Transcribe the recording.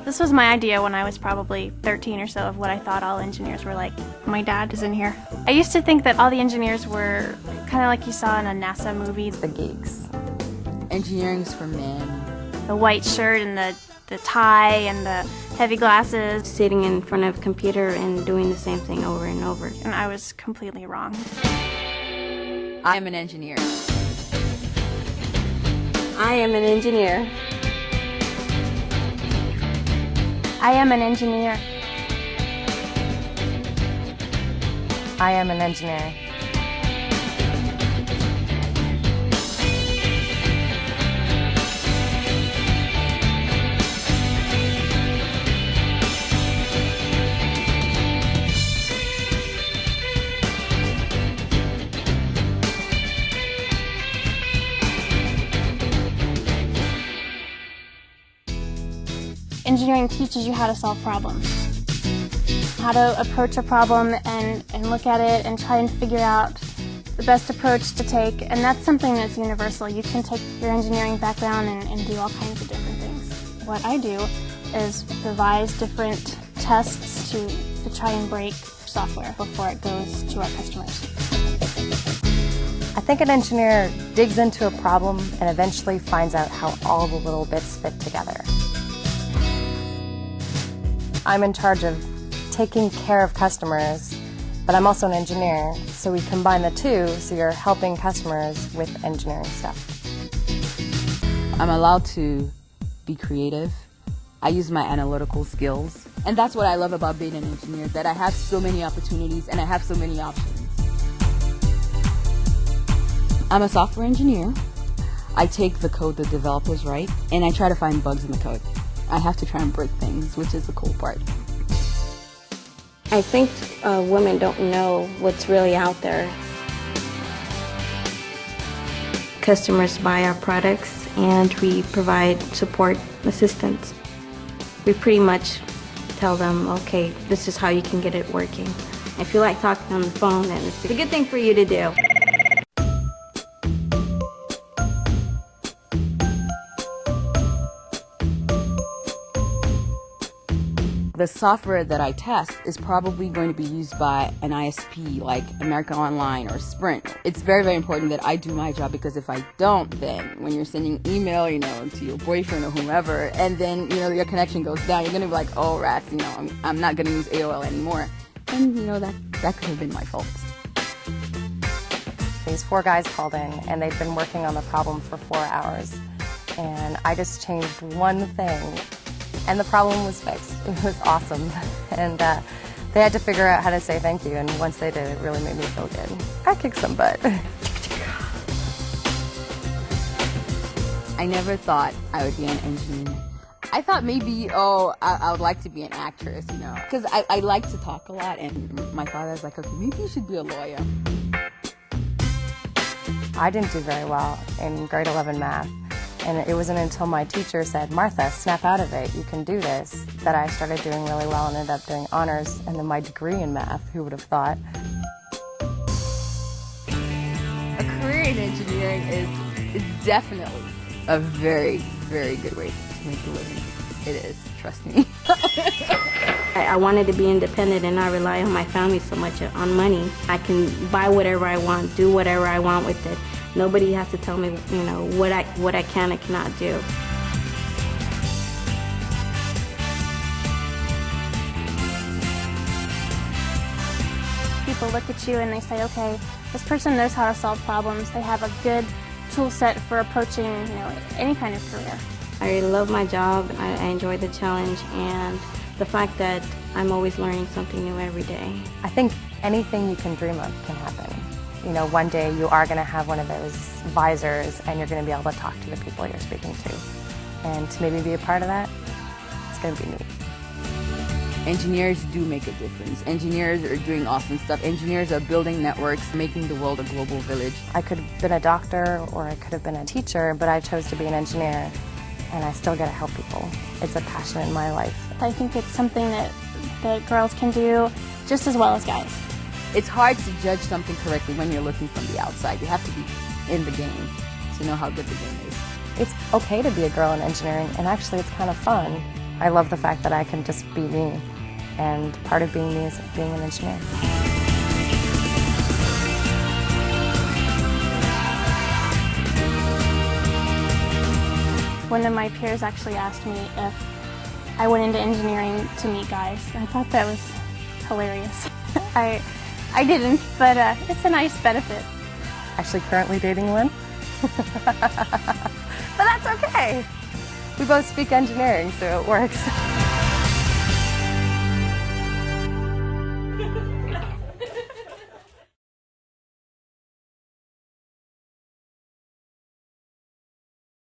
This was my idea when I was probably 13 or so of what I thought all engineers were like. My dad is in here. I used to think that all the engineers were kind of like you saw in a NASA movie. The geeks. Engineering's for men. The white shirt and the tie and the heavy glasses. Sitting in front of a computer and doing the same thing over and over. And I was completely wrong. I am an engineer. I am an engineer. I am an engineer. I am an engineer. Engineering teaches you how to solve problems, how to approach a problem and look at it and try and figure out the best approach to take, and that's something that's universal. You can take your engineering background and do all kinds of different things. What I do is devise different tests to try and break software before it goes to our customers. I think an engineer digs into a problem and eventually finds out how all the little bits fit together. I'm in charge of taking care of customers, but I'm also an engineer, so we combine the two, so you're helping customers with engineering stuff. I'm allowed to be creative. I use my analytical skills. And that's what I love about being an engineer, that I have so many opportunities and I have so many options. I'm a software engineer. I take the code the developers write, and I try to find bugs in the code. I have to try and break things, which is the cool part. I think women don't know what's really out there. Customers buy our products and we provide support assistance. We pretty much tell them, okay, this is how you can get it working. If you like talking on the phone, then it's a good thing for you to do. The software that I test is probably going to be used by an ISP like America Online or Sprint. It's very, very important that I do my job, because if I don't, then when you're sending email, to your boyfriend or whomever, and then, your connection goes down, you're going to be like, oh, rats, I'm not going to use AOL anymore. And, that could have been my fault. These 4 guys called in, and they'd been working on the problem for 4 hours, and I just changed one thing. And the problem was fixed. It was awesome. And they had to figure out how to say thank you, and once they did, it really made me feel good. I kicked some butt. I never thought I would be an engineer. I thought maybe, I would like to be an actress, because I like to talk a lot, and my father's like, okay, maybe you should be a lawyer. I didn't do very well in grade 11 math. And it wasn't until my teacher said, Martha, snap out of it, you can do this, that I started doing really well and ended up doing honors and then my degree in math. Who would have thought? A career in engineering is definitely a very, very good way to make a living. It is, trust me. I wanted to be independent and not rely on my family so much on money. I can buy whatever I want, do whatever I want with it. Nobody has to tell me, what I can and cannot do. People look at you and they say, okay, this person knows how to solve problems. They have a good tool set for approaching, any kind of career. I love my job. I enjoy the challenge and the fact that I'm always learning something new every day. I think anything you can dream of can happen. One day you are going to have one of those visors and you're going to be able to talk to the people you're speaking to. And to maybe be a part of that, it's going to be neat. Engineers do make a difference. Engineers are doing awesome stuff. Engineers are building networks, making the world a global village. I could have been a doctor or I could have been a teacher, but I chose to be an engineer, and I still get to help people. It's a passion in my life. I think it's something that girls can do just as well as guys. It's hard to judge something correctly when you're looking from the outside. You have to be in the game to know how good the game is. It's okay to be a girl in engineering, and actually it's kind of fun. I love the fact that I can just be me, and part of being me is being an engineer. One of my peers actually asked me if I went into engineering to meet guys. I thought that was hilarious. I didn't, but it's a nice benefit. Actually currently dating one. But that's okay. We both speak engineering, so it works.